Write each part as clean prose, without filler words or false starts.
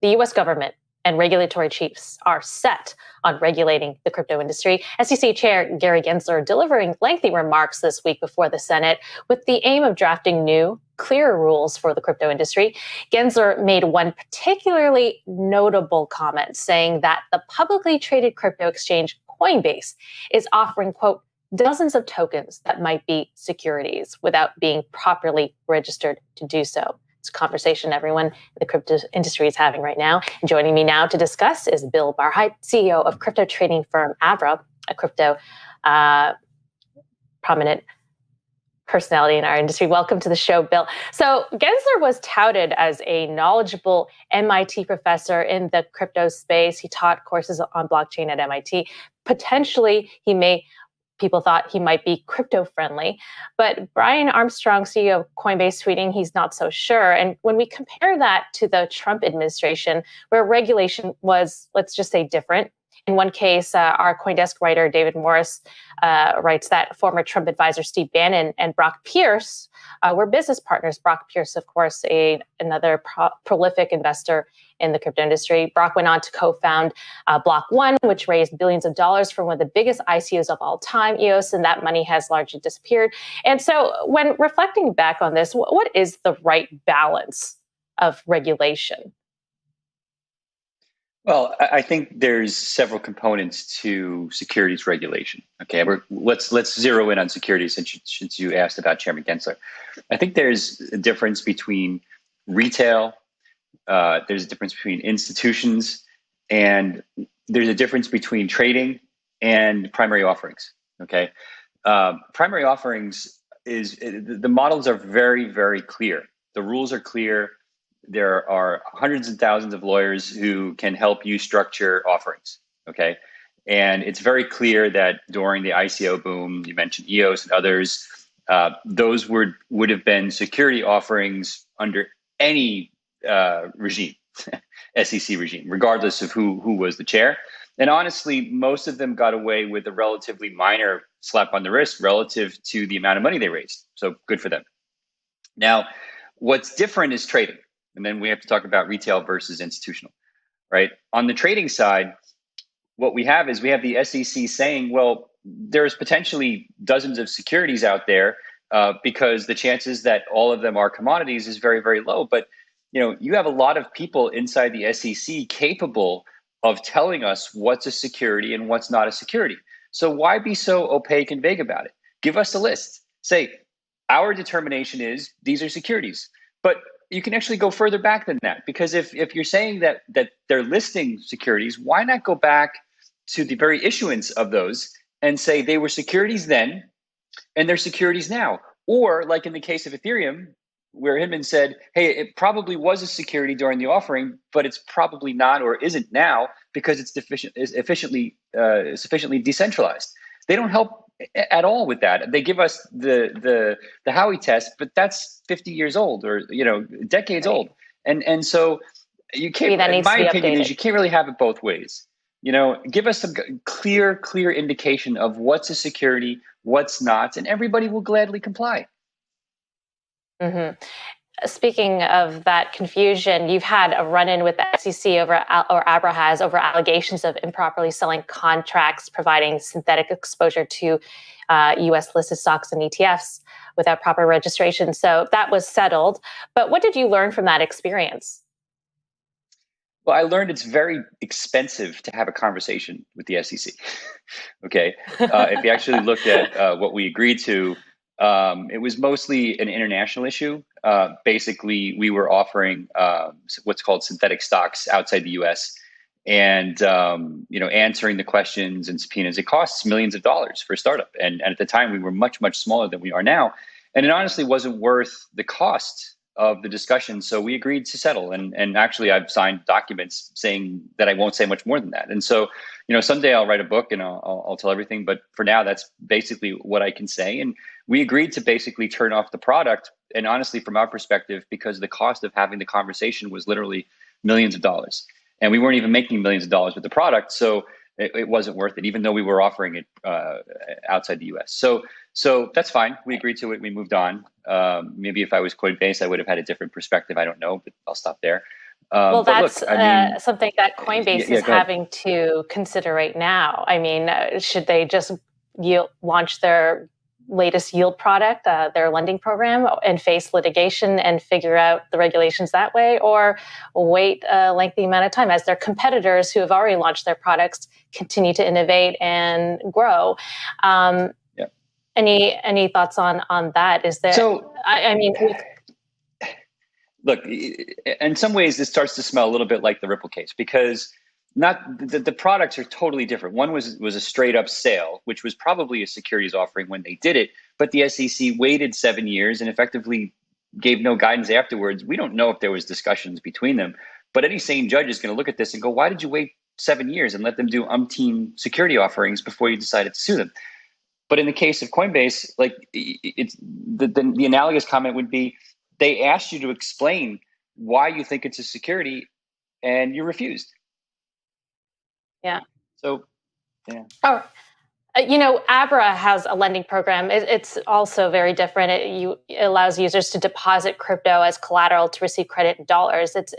The US government and regulatory chiefs are set on regulating the crypto industry. SEC Chair Gary Gensler delivering lengthy remarks this week before the Senate with the aim of drafting new, clearer rules for the crypto industry. Gensler made one particularly notable comment, saying that the publicly traded crypto exchange Coinbase is offering, quote, dozens of tokens that might be securities without being properly registered to do so. It's a conversation everyone in the crypto industry is having right now. And joining me now to discuss is Bill Barhydt, CEO of crypto trading firm Abra, a crypto prominent personality in our industry. Welcome to the show, Bill. So Gensler was touted as a knowledgeable MIT professor in the crypto space. He taught courses on blockchain at MIT. Potentially, people thought he might be crypto friendly, but Brian Armstrong, CEO of Coinbase, tweeting he's not so sure. And when we compare that to the Trump administration, where regulation was, let's just say, different. In one case, our CoinDesk writer, David Morris, writes that former Trump advisor Steve Bannon and Brock Pierce were business partners. Brock Pierce, of course, another prolific investor in the crypto industry. Brock went on to co-found Block One, which raised billions of dollars from one of the biggest ICOs of all time, EOS, and that money has largely disappeared. And so when reflecting back on this, what is the right balance of regulation? Well, I think there's several components to securities regulation. Okay, let's zero in on securities since you asked about Chairman Gensler. I think there's a difference between retail, there's a difference between institutions, and there's a difference between trading and primary offerings. Okay, primary offerings the models are very, very clear. The rules are clear. There are hundreds and thousands of lawyers who can help you structure offerings, okay? And it's very clear that during the ICO boom, you mentioned EOS and others, those would have been security offerings under any regime, SEC regime, regardless of who was the chair. And honestly, most of them got away with a relatively minor slap on the wrist relative to the amount of money they raised. So good for them. Now, what's different is trading. And then we have to talk about retail versus institutional, right? On the trading side, what we have is we have the SEC saying, well, there's potentially dozens of securities out there because the chances that all of them are commodities is very, very low. But you have a lot of people inside the SEC capable of telling us what's a security and what's not a security. So why be so opaque and vague about it? Give us a list. Say, our determination is these are securities. But you can actually go further back than that, because if you're saying that they're listing securities, why not go back to the very issuance of those and say they were securities then and they're securities now? Or like in the case of Ethereum, where Hinman said, hey, it probably was a security during the offering, but it's probably not or isn't now because it's sufficiently decentralized. They don't help at all with that. They give us the Howey test, but that's 50 years old or decades old, and so you can't. In my opinion, is you can't really have it both ways. Give us some clear indication of what's a security, what's not, and everybody will gladly comply. Mm-hmm. Speaking of that confusion, you've had a run-in with the SEC or Abra has over allegations of improperly selling contracts, providing synthetic exposure to U.S. listed stocks and ETFs without proper registration. So that was settled. But what did you learn from that experience? Well, I learned it's very expensive to have a conversation with the SEC. Okay, if you actually looked at what we agreed to. It was mostly an international issue. Basically, we were offering what's called synthetic stocks outside the U.S. and answering the questions and subpoenas. It costs millions of dollars for a startup, and at the time we were much smaller than we are now, and it honestly wasn't worth the cost of the discussion. So we agreed to settle, and actually I've signed documents saying that I won't say much more than that. And so someday I'll write a book and I'll tell everything, but for now that's basically what I can say. And we agreed to basically turn off the product. And honestly, from our perspective, because the cost of having the conversation was literally millions of dollars, and we weren't even making millions of dollars with the product, so it wasn't worth it, even though we were offering it outside the U.S. So that's fine. We agreed to it. We moved on. Maybe if I was Coinbase, I would have had a different perspective. I don't know, but I'll stop there. Well, But look, that's I mean, something that Coinbase is yeah, go ahead. having to consider right now. I mean, should they just launch their latest yield product, their lending program, and face litigation and figure out the regulations that way, or wait a lengthy amount of time as their competitors who have already launched their products continue to innovate and grow? Um, Yeah. any thoughts on that? Is there? So I mean, look, in some ways, this starts to smell a little bit like the Ripple case because not the products are totally different. One was a straight up sale, which was probably a securities offering when they did it, but the SEC waited 7 years and effectively gave no guidance afterwards. We don't know if there was discussions between them, but any sane judge is going to look at this and go, "Why did you wait 7 years and let them do umpteen security offerings before you decided to sue them?" But in the case of Coinbase, like it's the analogous comment would be they asked you to explain why you think it's a security and you refused. yeah. So, yeah. Oh, Abra has a lending program. It's also very different. It allows users to deposit crypto as collateral to receive credit in dollars. It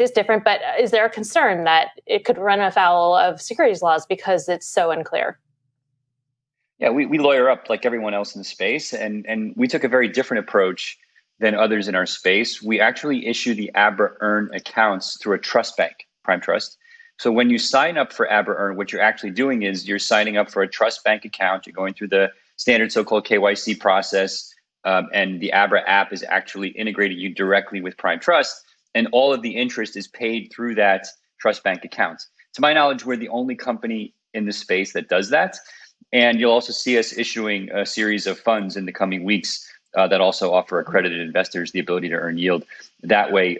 is different, but is there a concern that it could run afoul of securities laws because it's so unclear? Yeah, we lawyer up like everyone else in the space, and we took a very different approach than others in our space. We actually issue the Abra Earn accounts through a trust bank, Prime Trust. So when you sign up for Abra Earn, what you're actually doing is you're signing up for a trust bank account. You're going through the standard so-called KYC process, and the Abra app is actually integrating you directly with Prime Trust, and all of the interest is paid through that trust bank account. To my knowledge, we're the only company in the space that does that. And you'll also see us issuing a series of funds in the coming weeks that also offer accredited investors the ability to earn yield that way,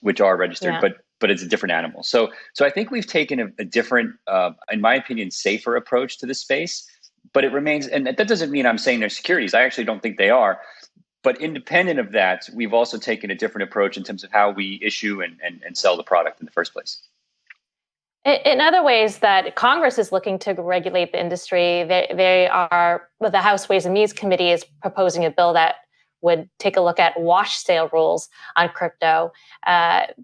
which are registered, Yeah. but it's a different animal. So I think we've taken a different, in my opinion, safer approach to the space. But it remains, and that doesn't mean I'm saying they're securities. I actually don't think they are. But independent of that, we've also taken a different approach in terms of how we issue and sell the product in the first place. In other ways that Congress is looking to regulate the industry, the House Ways and Means Committee is proposing a bill that would take a look at wash sale rules on crypto. And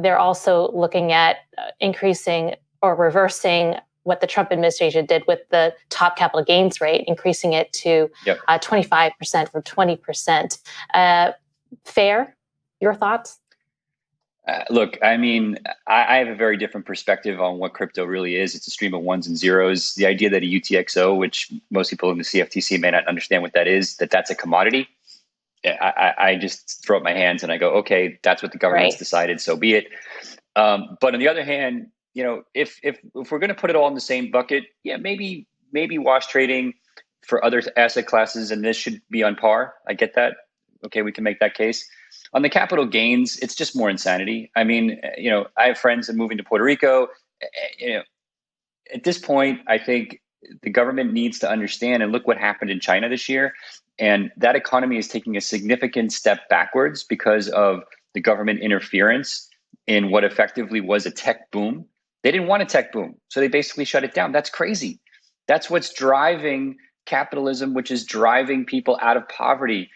they're also looking at increasing or reversing what the Trump administration did with the top capital gains rate, increasing it to 25% from 20%. Fair? Your thoughts? Look, I mean, I have a very different perspective on what crypto really is. It's a stream of ones and zeros. The idea that a UTXO, which most people in the CFTC may not understand what that is, that's a commodity. I just throw up my hands and I go, okay, that's what the government's decided, so be it. But on the other hand, if we're going to put it all in the same bucket, yeah, maybe wash trading for other asset classes, and this should be on par. I get that. Okay, we can make that case. On the capital gains, it's just more insanity. I mean, I have friends that are moving to Puerto Rico. At this point, I think the government needs to understand and look what happened in China this year. And that economy is taking a significant step backwards because of the government interference in what effectively was a tech boom. They didn't want a tech boom, so they basically shut it down. That's crazy. That's what's driving capitalism, which is driving people out of poverty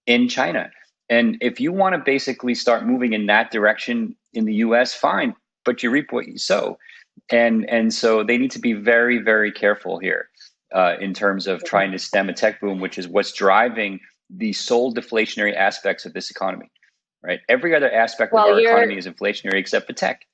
in China. And if you want to basically start moving in that direction in the US, fine, but you reap what you sow. And so they need to be very, very careful here in terms of trying to stem a tech boom, which is what's driving the sole deflationary aspects of this economy, right? Every other aspect of our economy is inflationary except for tech.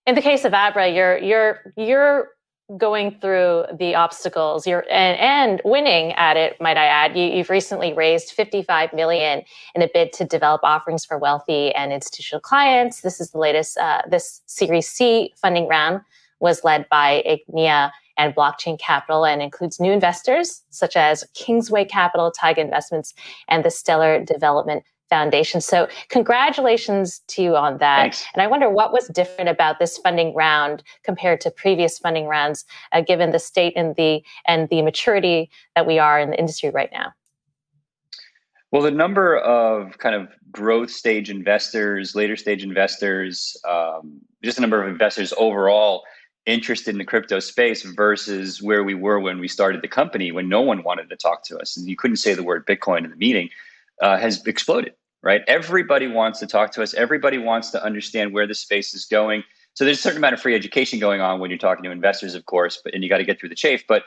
In the case of Abra, you're going through the obstacles, and winning at it, might I add. You've recently raised $55 million in a bid to develop offerings for wealthy and institutional clients. This is the latest. This Series C funding round was led by Ignia and Blockchain Capital and includes new investors such as Kingsway Capital, Taiga Investments, and the Stellar Development Foundation. So congratulations to you on that. Thanks. And I wonder what was different about this funding round compared to previous funding rounds, given the state and the maturity that we are in the industry right now. Well, the number of kind of growth stage investors, later stage investors, just the number of investors overall interested in the crypto space versus where we were when we started the company, when no one wanted to talk to us and you couldn't say the word Bitcoin in the meeting, has exploded. right? Everybody wants to talk to us. Everybody wants to understand where the space is going. So there's a certain amount of free education going on when you're talking to investors, of course, and you got to get through the chafe. But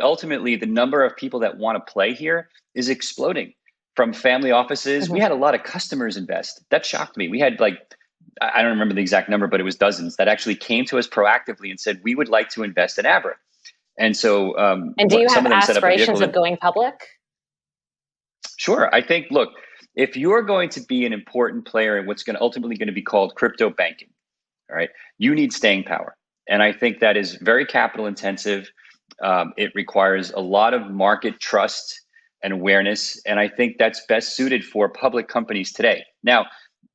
ultimately, the number of people that want to play here is exploding. From family offices, we had a lot of customers invest. That shocked me. We had I don't remember the exact number, but it was dozens that actually came to us proactively and said, we would like to invest in Abra. And so, and do you have aspirations of going public? Sure. I think, look, if you're going to be an important player in what's ultimately going to be called crypto banking, all right, you need staying power. And I think that is very capital intensive. It requires a lot of market trust and awareness. And I think that's best suited for public companies today. Now,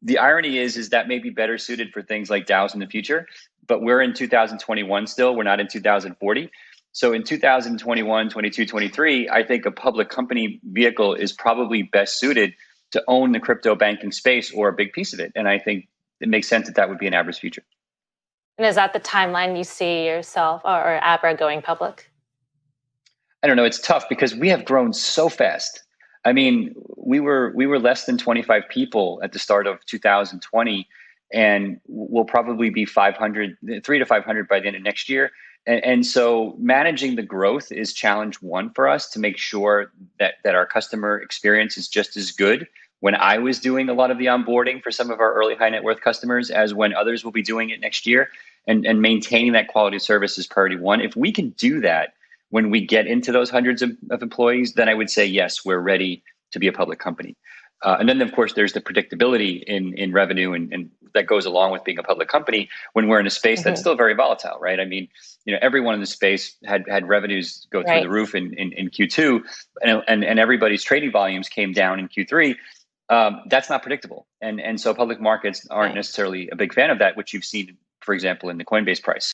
the irony is that may be better suited for things like DAOs in the future, but we're in 2021 still. We're not in 2040. So in 2021, 22, 23, I think a public company vehicle is probably best suited to own the crypto banking space or a big piece of it. And I think it makes sense that would be an Abra's future. And is that the timeline you see yourself or Abra going public? I don't know. It's tough because we have grown so fast. I mean, we were less than 25 people at the start of 2020, and we'll probably be 300 to 500 by the end of next year. And so managing the growth is challenge one for us to make sure that our customer experience is just as good when I was doing a lot of the onboarding for some of our early high net worth customers as when others will be doing it next year, and maintaining that quality of service is priority one. If we can do that when we get into those hundreds of employees, then I would say, yes, we're ready to be a public company. And then, of course, there's the predictability in revenue and that goes along with being a public company when we're in a space that's still very volatile, right? I mean, everyone in the space had revenues go through the roof in Q2, and everybody's trading volumes came down in Q3. That's not predictable. And so public markets aren't necessarily a big fan of that, which you've seen, for example, in the Coinbase price.